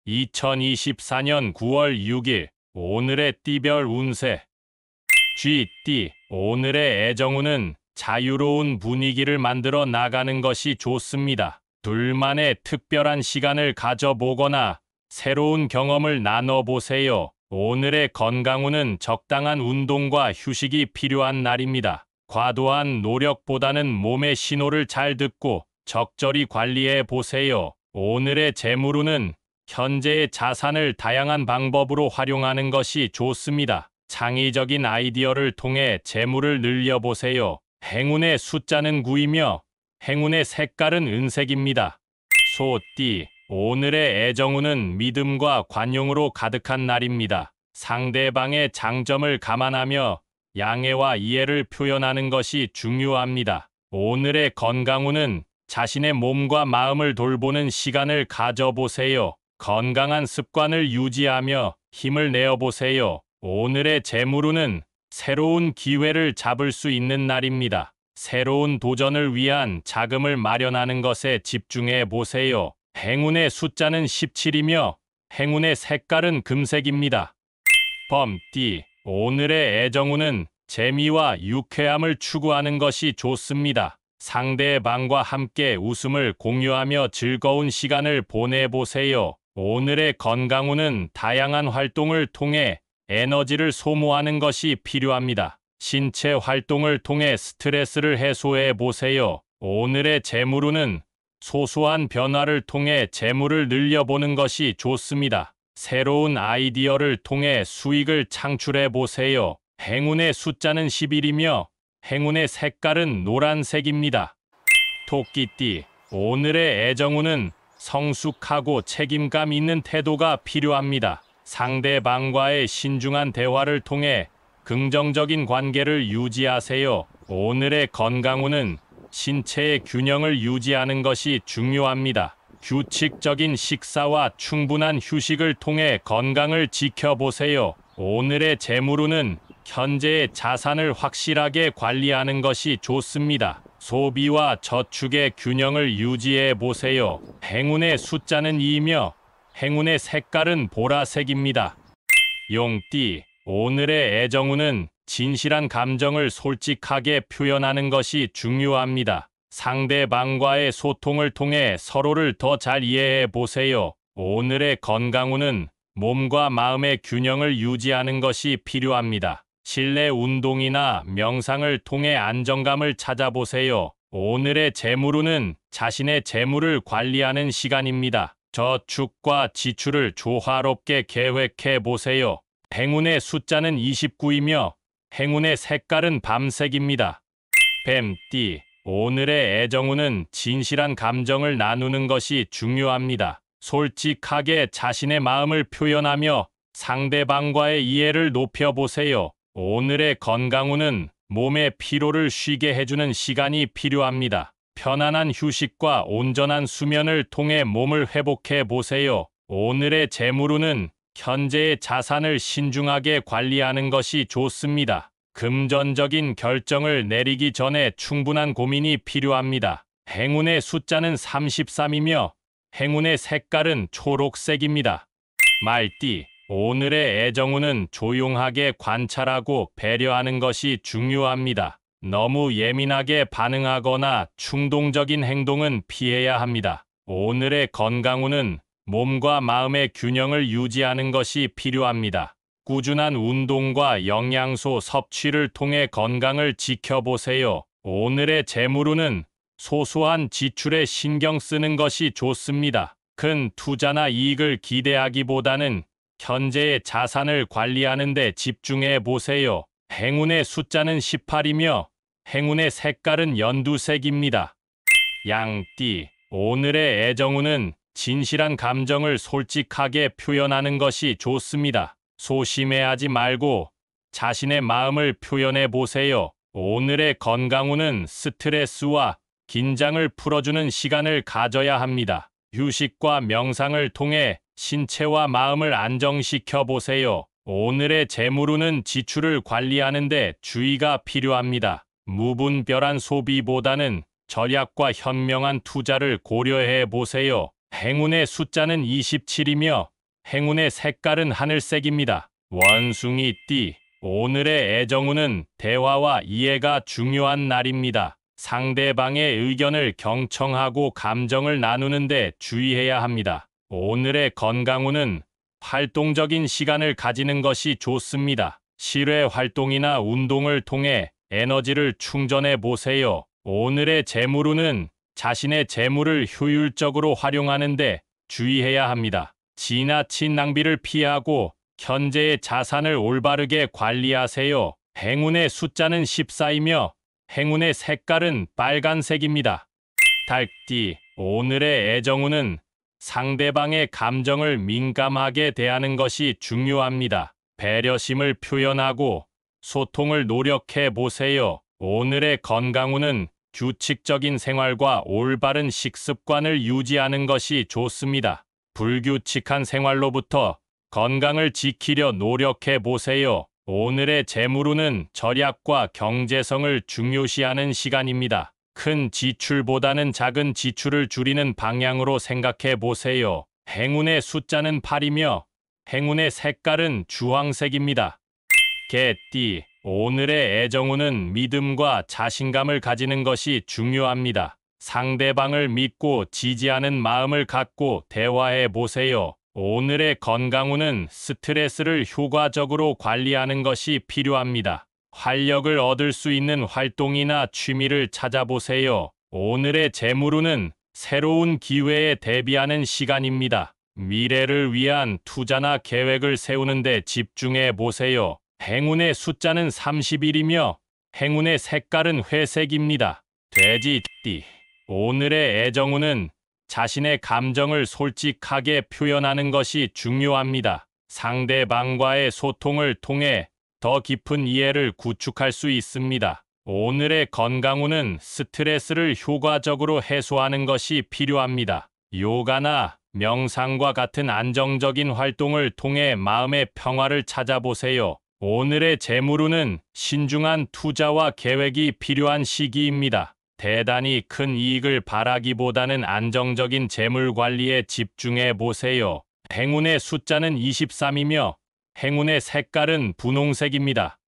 2024년 9월 6일 오늘의 띠별 운세. 쥐띠, 오늘의 애정운은 자유로운 분위기를 만들어 나가는 것이 좋습니다. 둘만의 특별한 시간을 가져보거나 새로운 경험을 나눠보세요. 오늘의 건강운은 적당한 운동과 휴식이 필요한 날입니다. 과도한 노력보다는 몸의 신호를 잘 듣고 적절히 관리해 보세요. 오늘의 재물운은 현재의 자산을 다양한 방법으로 활용하는 것이 좋습니다. 창의적인 아이디어를 통해 재물을 늘려보세요. 행운의 숫자는 9이며 행운의 색깔은 은색입니다. 소띠, 오늘의 애정운은 믿음과 관용으로 가득한 날입니다. 상대방의 장점을 감안하며 양해와 이해를 표현하는 것이 중요합니다. 오늘의 건강운은 자신의 몸과 마음을 돌보는 시간을 가져보세요. 건강한 습관을 유지하며 힘을 내어보세요. 오늘의 재물운은 새로운 기회를 잡을 수 있는 날입니다. 새로운 도전을 위한 자금을 마련하는 것에 집중해 보세요. 행운의 숫자는 17이며 행운의 색깔은 금색입니다. 범띠, 오늘의 애정운은 재미와 유쾌함을 추구하는 것이 좋습니다. 상대방과 함께 웃음을 공유하며 즐거운 시간을 보내보세요. 오늘의 건강운은 다양한 활동을 통해 에너지를 소모하는 것이 필요합니다. 신체 활동을 통해 스트레스를 해소해 보세요. 오늘의 재물운은 소소한 변화를 통해 재물을 늘려보는 것이 좋습니다. 새로운 아이디어를 통해 수익을 창출해 보세요. 행운의 숫자는 11이며 행운의 색깔은 노란색입니다. 토끼띠, 오늘의 애정운은 성숙하고 책임감 있는 태도가 필요합니다. 상대방과의 신중한 대화를 통해 긍정적인 관계를 유지하세요. 오늘의 건강운은 신체의 균형을 유지하는 것이 중요합니다. 규칙적인 식사와 충분한 휴식을 통해 건강을 지켜보세요. 오늘의 재물운은 현재의 자산을 확실하게 관리하는 것이 좋습니다. 소비와 저축의 균형을 유지해 보세요. 행운의 숫자는 2이며 행운의 색깔은 보라색입니다. 용띠, 오늘의 애정운은 진실한 감정을 솔직하게 표현하는 것이 중요합니다. 상대방과의 소통을 통해 서로를 더 잘 이해해 보세요. 오늘의 건강운은 몸과 마음의 균형을 유지하는 것이 필요합니다. 실내 운동이나 명상을 통해 안정감을 찾아보세요. 오늘의 재물운은 자신의 재물을 관리하는 시간입니다. 저축과 지출을 조화롭게 계획해 보세요. 행운의 숫자는 29이며 행운의 색깔은 밤색입니다. 뱀띠, 오늘의 애정운은 진실한 감정을 나누는 것이 중요합니다. 솔직하게 자신의 마음을 표현하며 상대방과의 이해를 높여보세요. 오늘의 건강운은 몸의 피로를 쉬게 해주는 시간이 필요합니다. 편안한 휴식과 온전한 수면을 통해 몸을 회복해 보세요. 오늘의 재물운은 현재의 자산을 신중하게 관리하는 것이 좋습니다. 금전적인 결정을 내리기 전에 충분한 고민이 필요합니다. 행운의 숫자는 33이며 행운의 색깔은 초록색입니다. 말띠, 오늘의 애정운은 조용하게 관찰하고 배려하는 것이 중요합니다. 너무 예민하게 반응하거나 충동적인 행동은 피해야 합니다. 오늘의 건강운은 몸과 마음의 균형을 유지하는 것이 필요합니다. 꾸준한 운동과 영양소 섭취를 통해 건강을 지켜보세요. 오늘의 재물운은 소소한 지출에 신경 쓰는 것이 좋습니다. 큰 투자나 이익을 기대하기보다는 현재의 자산을 관리하는 데 집중해 보세요. 행운의 숫자는 18이며 행운의 색깔은 연두색입니다. 양띠, 오늘의 애정운은 진실한 감정을 솔직하게 표현하는 것이 좋습니다. 소심해하지 말고 자신의 마음을 표현해 보세요. 오늘의 건강운은 스트레스와 긴장을 풀어주는 시간을 가져야 합니다. 휴식과 명상을 통해 신체와 마음을 안정시켜 보세요. 오늘의 재물운은 지출을 관리하는 데 주의가 필요합니다. 무분별한 소비보다는 절약과 현명한 투자를 고려해 보세요. 행운의 숫자는 27이며 행운의 색깔은 하늘색입니다. 원숭이 띠. 오늘의 애정운은 대화와 이해가 중요한 날입니다. 상대방의 의견을 경청하고 감정을 나누는데 주의해야 합니다. 오늘의 건강운은 활동적인 시간을 가지는 것이 좋습니다. 실외 활동이나 운동을 통해 에너지를 충전해 보세요. 오늘의 재물운은 자신의 재물을 효율적으로 활용하는데 주의해야 합니다. 지나친 낭비를 피하고 현재의 자산을 올바르게 관리하세요. 행운의 숫자는 14이며 행운의 색깔은 빨간색입니다. 닭띠. 오늘의 애정운은 상대방의 감정을 민감하게 대하는 것이 중요합니다. 배려심을 표현하고 소통을 노력해 보세요. 오늘의 건강운은 규칙적인 생활과 올바른 식습관을 유지하는 것이 좋습니다. 불규칙한 생활로부터 건강을 지키려 노력해 보세요. 오늘의 재물운은 절약과 경제성을 중요시하는 시간입니다. 큰 지출보다는 작은 지출을 줄이는 방향으로 생각해 보세요. 행운의 숫자는 8이며 행운의 색깔은 주황색입니다. 개띠. 오늘의 애정운은 믿음과 자신감을 가지는 것이 중요합니다. 상대방을 믿고 지지하는 마음을 갖고 대화해 보세요. 오늘의 건강운은 스트레스를 효과적으로 관리하는 것이 필요합니다. 활력을 얻을 수 있는 활동이나 취미를 찾아보세요. 오늘의 재물운은 새로운 기회에 대비하는 시간입니다. 미래를 위한 투자나 계획을 세우는 데 집중해 보세요. 행운의 숫자는 31이며 행운의 색깔은 회색입니다. 돼지띠. 오늘의 애정운은 자신의 감정을 솔직하게 표현하는 것이 중요합니다. 상대방과의 소통을 통해 더 깊은 이해를 구축할 수 있습니다. 오늘의 건강운은 스트레스를 효과적으로 해소하는 것이 필요합니다. 요가나 명상과 같은 안정적인 활동을 통해 마음의 평화를 찾아보세요. 오늘의 재물운은 신중한 투자와 계획이 필요한 시기입니다. 대단히 큰 이익을 바라기보다는 안정적인 재물 관리에 집중해 보세요. 행운의 숫자는 23이며 행운의 색깔은 분홍색입니다.